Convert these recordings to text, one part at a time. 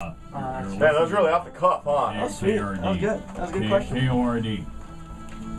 Man, that was really off the cuff, huh? That was sweet. That was good. That was a good question. K-O-R-D.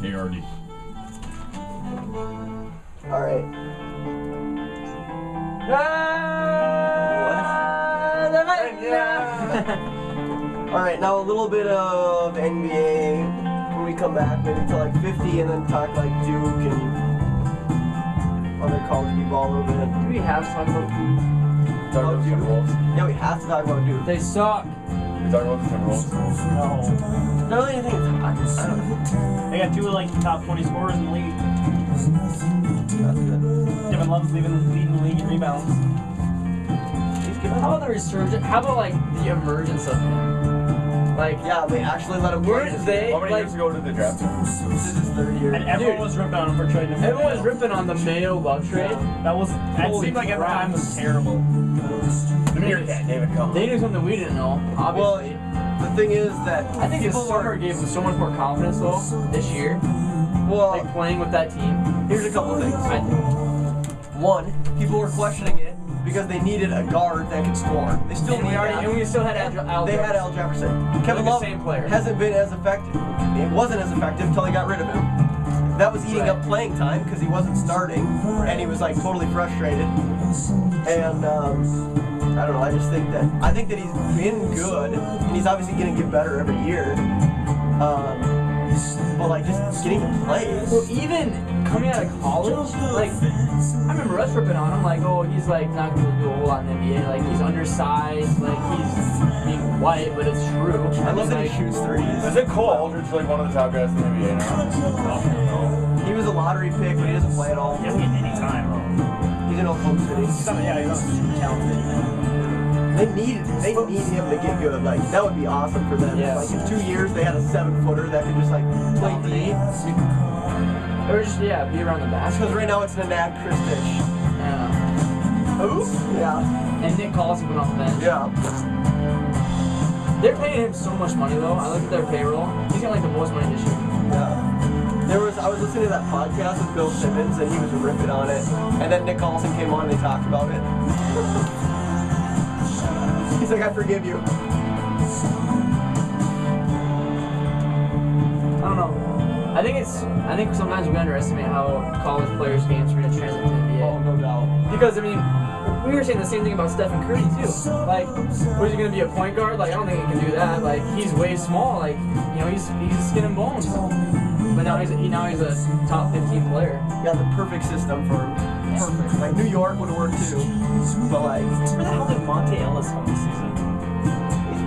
K-O-R-D. All right. All right, now a little bit of NBA when we come back, maybe to like 50, and then talk like Duke and other college ball a little bit. Do we have to talk about Duke? Talk about the Timberwolves. Yeah, we have to talk about Duke. They suck. We talk about the Timberwolves. No. Not really anything to talk. I don't know. They got two of like the top 20 scorers in the league. That's good. Devin Love's leading the league in rebounds. He's good. How about the resurgence? How about like the emergence of him? Like, Yeah, they actually let him play. weren't they How many like? years ago did they draft him? This is his third year. And everyone Dude. was ripping on him for trading him. Everyone was ripping on the Mayo Love trade. That Holy seemed like every crap. time was terrible. The Mirror Cat, David Cohn. They knew something we didn't know. Well, Obviously, the thing is that I think this people summer were. gave them so much more confidence though. This year, Well, like playing with that team. here's a couple things. I think. One, people were questioning it because they needed a guard that could score. They still And need we already, that. and we still had Al. They had Al Jefferson. Kevin the Love same player. hasn't been as effective. It wasn't as effective until they got rid of him. That was eating Right. up playing time because he wasn't starting, and he was like totally frustrated. And I don't know. I just think that he's been good, and he's obviously going to get better every year. But like just getting to play. Well, even coming out of college, like I remember us ripping on him, like, oh, he's like not going to do a whole lot in the NBA. Like he's undersized, like he's being white, but it's true. I love that he like, shoots threes. Isn't Cole Aldridge like one of the top guys in the NBA now? He was a lottery pick, but he doesn't play at all. He doesn't get any time. He's in Oklahoma City. He's not super talented. They need him to get good. Like that would be awesome for them. Yeah. Like in 2 years they had a 7-footer that could just like play D. or just be around the basket. Because right now it's Nanad Kristich. Yeah. Who? Yeah. And Nick Collison went off the bench. Yeah. They're paying him so much money though. I looked at their payroll. He's got like the most money this year. Yeah. I was listening to that podcast with Bill Simmons and he was ripping on it. And then Nick Collison came on and they talked about it. He's like, I forgive you. I don't know. I think sometimes we underestimate how college players' games are going to translate to the NBA. Oh, no doubt. Because I mean, we were saying the same thing about Stephen Curry too. Like, was he going to be a point guard? Like, I don't think he can do that. Like, he's way small. Like, you know, he's skin and bones. But now he's a top 15 player. Yeah, the perfect system for him. Perfect. Like New York would work too. But like, Where the hell did Monte Ellis come this season?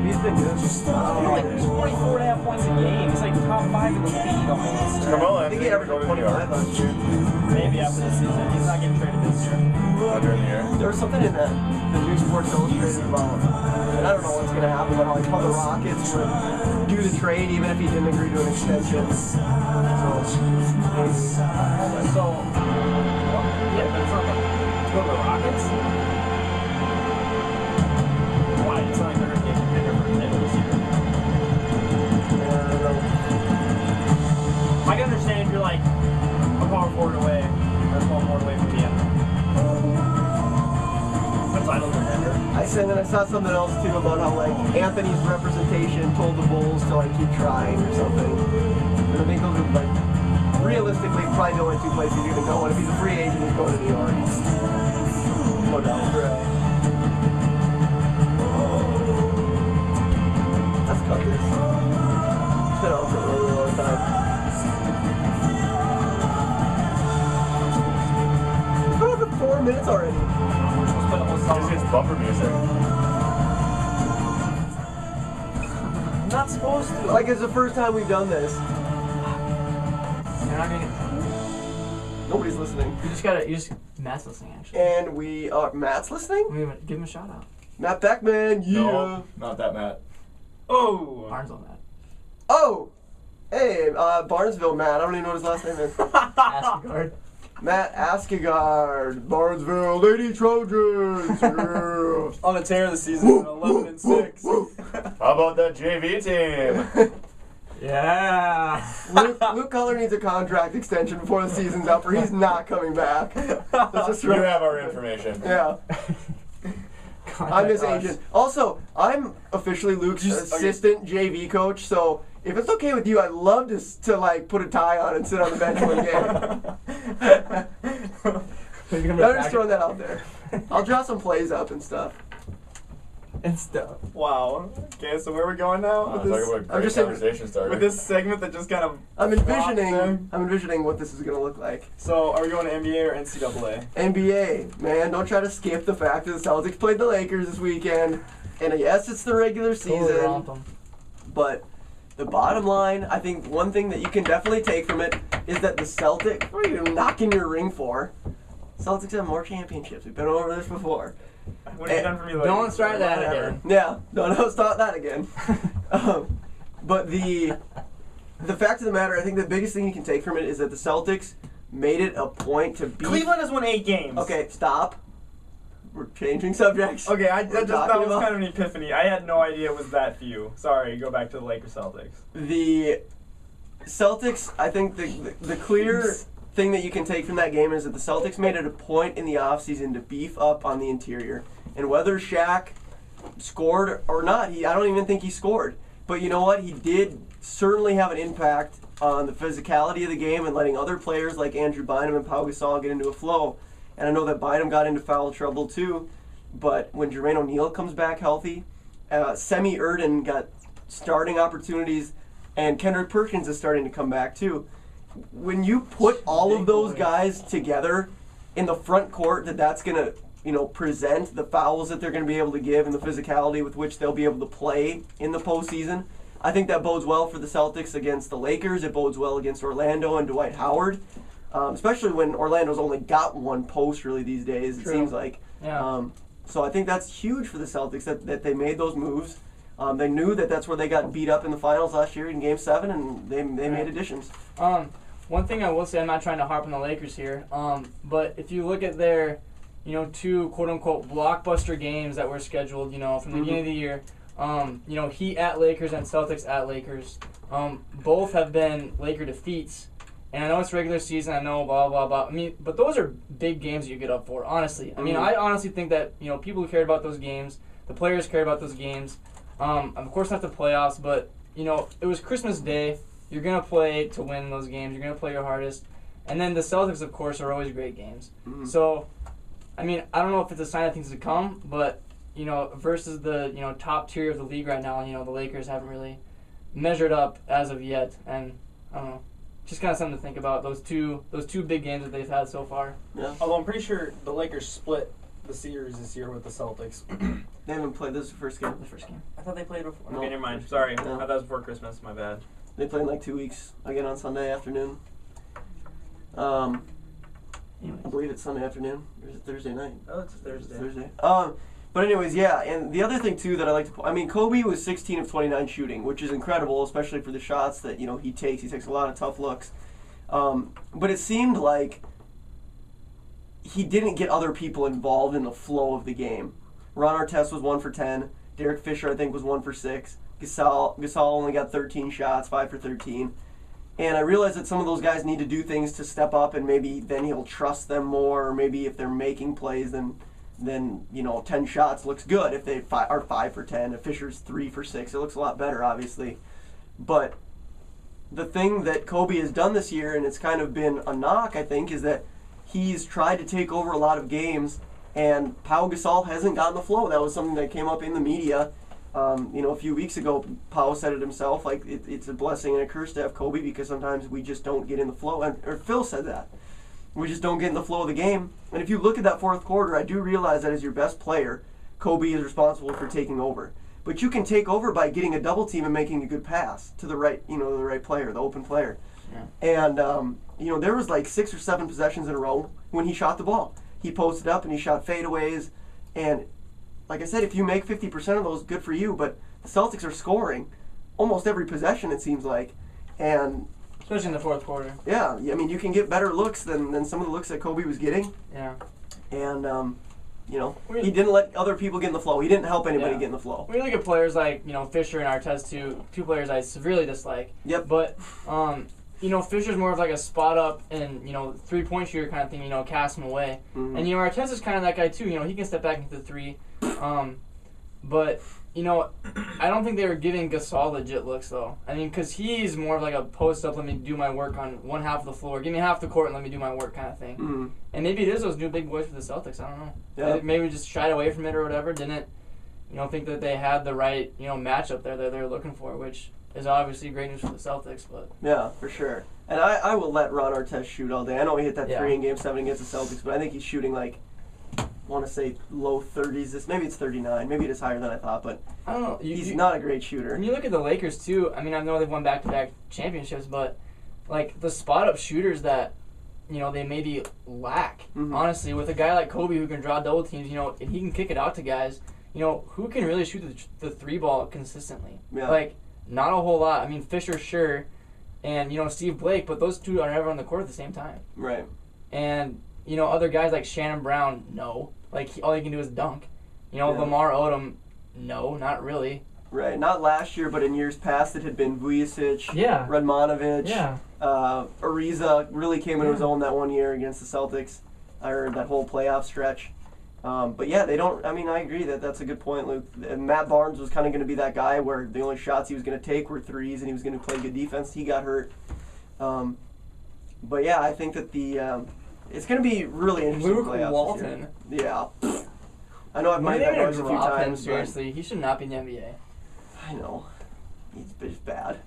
he's been good. He's like 24.5 points a game. He's like top 5 in the league almost. Carmelo I think he Anthony averaged go to New 25 York last year. Maybe after this season. He's not getting traded this year. during the year. There was something in the new Sports Illustrated about, and I don't know what's going to happen, but how like how the Rockets would do the trade even if he didn't agree to an extension. So, Yeah, but it's not like to go to the Rockets. Why? It's not like they're going to get contender for a title this year. I don't know. I can understand if you're like a power forward away or a small forward away from the end. A title contender. I saw something else too about how like Anthony's representation told the Bulls to like keep trying or something. And I think those are like realistically probably the only two places you're gonna go. And if he's a free agent, he's going to New York. No doubt. Right. Let's cut this. It's been on for a really long time. It's been on for 4 minutes already. We're supposed to play the whole This summer. gets bumper music. I'm not supposed to. Like it's the first time we've done this. You're not gonna get. Nobody's listening. Matt's listening actually. And we are Matt's listening? Give him a shout out. Matt Beckman, yeah. No, not that Matt. Oh! Barnesville Matt. Oh! Hey, Barnesville Matt. I don't even know what his last name is. Asgard. Matt Askegard, Barnesville Lady Trojans. Yeah. On the tear of the season, 11-6. How about that JV team? Yeah. Luke Cutler needs a contract extension before the season's up, or he's not coming back. Let's just You have our information. Yeah. I'm his Contact us. agent. Also, I'm officially Luke's assistant JV coach, so if it's okay with you, I'd love to like put a tie on and sit on the bench one game. I'm just throwing that out there. I'll draw some plays up and stuff. and stuff. Wow. Okay, so where are we going now? Talk about a great conversation starter. With this segment that just kind of. I'm envisioning what this is gonna look like. So, are we going to NBA or NCAA? NBA, man, don't try to skip the fact that the Celtics played the Lakers this weekend. And yes, it's the regular season, but the bottom line, I think one thing that you can definitely take from it is that the Celtics, what are you knocking your ring for? Celtics have more championships. We've been over this before. What have you done for me lately? Don't start that again. Yeah, don't start that again. But the fact of the matter, I think the biggest thing you can take from it is that the Celtics made it a point to beat. Cleveland has won 8 games. Okay, stop. We're changing subjects. Okay, that was talking about- kind of an epiphany. I had no idea it was that few. Sorry, go back to the Lakers Celtics. The Celtics, I think the clear thing that you can take from that game is that the Celtics made it a point in the offseason to beef up on the interior. And whether Shaq scored or not, I don't even think he scored. But you know what? He did certainly have an impact on the physicality of the game and letting other players like Andrew Bynum and Pau Gasol get into a flow. And I know that Bynum got into foul trouble too. But when Jermaine O'Neal comes back healthy, Semi Erden got starting opportunities, and Kendrick Perkins is starting to come back too. When you put all of those guys together in the front court, that's going to, present the fouls that they're going to be able to give and the physicality with which they'll be able to play in the postseason, I think that bodes well for the Celtics against the Lakers. It bodes well against Orlando and Dwight Howard, especially when Orlando's only got one post really these days, it seems like. Yeah. So I think that's huge for the Celtics that they made those moves. They knew that that's where they got beat up in the finals last year in Game 7, and they made additions. One thing I will say, I'm not trying to harp on the Lakers here, but if you look at their, 2 quote-unquote blockbuster games that were scheduled, from the beginning of the year, Heat at Lakers and Celtics at Lakers, both have been Laker defeats. And I know it's regular season, I know blah, blah, blah. But those are big games that you get up for, honestly. I honestly think that, people cared about those games. The players cared about those games. Of course, not the playoffs, but, it was Christmas Day. You're going to play to win those games. You're going to play your hardest. And then the Celtics, of course, are always great games. Mm-hmm. So, I don't know if it's a sign of things to come, but, versus the, top tier of the league right now, the Lakers haven't really measured up as of yet. And, I don't know. Just kind of something to think about, those two big games that they've had so far. Yeah. Although I'm pretty sure the Lakers split the series this year with the Celtics. They haven't played. This is the first game. I thought they played before. No. Okay, never mind. Sorry. No. I thought it was before Christmas. My bad. They play in like 2 weeks, again on Sunday afternoon. I believe it's Sunday afternoon. Or is it Thursday night? Oh, it's Thursday. Thursday. But anyways, yeah, and the other thing too that I like to Kobe was 16 of 29 shooting, which is incredible, especially for the shots that, he takes. He takes a lot of tough looks. But it seemed like he didn't get other people involved in the flow of the game. Ron Artest was 1 for 10. Derek Fisher, I think, was 1 for 6. Gasol only got 13 shots, 5 for 13. And I realize that some of those guys need to do things to step up, and maybe then he'll trust them more, or maybe if they're making plays, then 10 shots looks good. If they are 5 for 10, if Fisher's 3 for 6, it looks a lot better, obviously. But the thing that Kobe has done this year, and it's kind of been a knock, I think, is that he's tried to take over a lot of games, and Pau Gasol hasn't gotten the flow. That was something that came up in the media. A few weeks ago, Pau said it himself, like it's a blessing and a curse to have Kobe because sometimes we just don't get in the flow. Or Phil said that. We just don't get in the flow of the game. And if you look at that fourth quarter, I do realize that as your best player, Kobe is responsible for taking over. But you can take over by getting a double team and making a good pass to the right, the right player, the open player. Yeah. And there was like 6 or 7 possessions in a row when he shot the ball. He posted up and he shot fadeaways, and like I said, if you make 50% of those, good for you. But the Celtics are scoring almost every possession, it seems like, and especially in the fourth quarter. Yeah, you can get better looks than some of the looks that Kobe was getting. Yeah. And he didn't let other people get in the flow. He didn't help anybody get in the flow. We look at players like Fisher and Artest, two players I severely dislike. Yep. But Fisher's more of like a spot up and 3-point shooter kind of thing. Cast him away. Mm-hmm. And Artest is kind of that guy too. He can step back into the 3. But you know, I don't think they were giving Gasol legit looks though. I mean, because he's more of like a post up, let me do my work on one half of the floor, give me half the court and let me do my work kind of thing. Mm-hmm. And maybe it is those new big boys for the Celtics. I don't know. Yeah. Maybe just shied away from it or whatever. Didn't think that they had the right matchup there that they were looking for, which is obviously great news for the Celtics. But yeah, for sure. And I will let Ron Artest shoot all day. I know he hit that 3 in Game 7 against the Celtics, but I think he's shooting like, I want to say low 30s. Maybe it's 39. Maybe it is higher than I thought, but I don't know. He's not a great shooter. When you look at the Lakers too, I mean, I know they've won back-to-back championships, but like the spot-up shooters that they maybe lack. Mm-hmm. Honestly, with a guy like Kobe who can draw double teams, and he can kick it out to guys. Who can really shoot the 3 ball consistently? Yeah. Like not a whole lot. I mean, Fisher sure, and Steve Blake, but those two are never on the court at the same time. Right. And other guys like Shannon Brown, no. Like all he can do is dunk. Lamar Odom, no, not really. Right. Not last year, but in years past, it had been Vujicic, Yeah. Radmanovic, Yeah. Ariza really came into his own that one year against the Celtics, or that whole playoff stretch. But yeah, they don't. I mean, I agree that's a good point, Luke. And Matt Barnes was kind of going to be that guy where the only shots he was going to take were threes, and he was going to play good defense. He got hurt. But yeah, I think that it's going to be really interesting. Luke playoffs Walton. this year. Yeah. I know I've made that noise a few times. Seriously, he should not be in the NBA. I know. He's bad.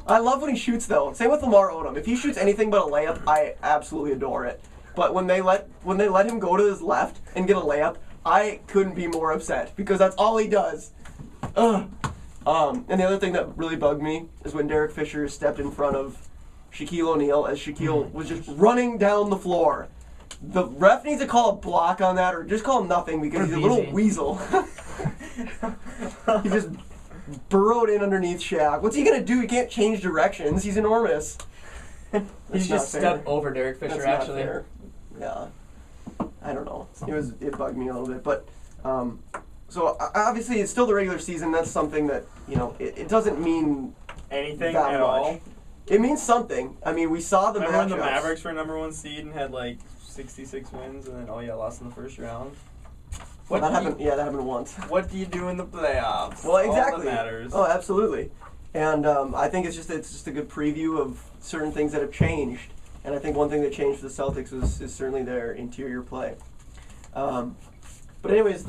I love when he shoots, though. Same with Lamar Odom. If he shoots anything but a layup, I absolutely adore it. But when they let him go to his left and get a layup, I couldn't be more upset because that's all he does. Ugh. And the other thing that really bugged me is when Derek Fisher stepped in front of Shaquille O'Neal as Shaquille was just running down the floor. The ref needs to call a block on that or just call him nothing because he's a little weasel. He just burrowed in underneath Shaq. What's he going to do? He can't change directions. He's enormous. He's just stepped over Derek Fisher, That's actually. not fair. Yeah. I don't know. It bugged me a little bit. But, so obviously it's still the regular season. That's something that, it doesn't mean anything that at much. all. It means something. I mean, we saw the Remember when the matchups. Mavericks were #1 seed and had like 66 wins, and then lost in the first round. That happened once. What do you do in the playoffs? Well, exactly. All that matters. Oh, absolutely. And I think it's just a good preview of certain things that have changed. And I think one thing that changed for the Celtics is certainly their interior play. But anyways,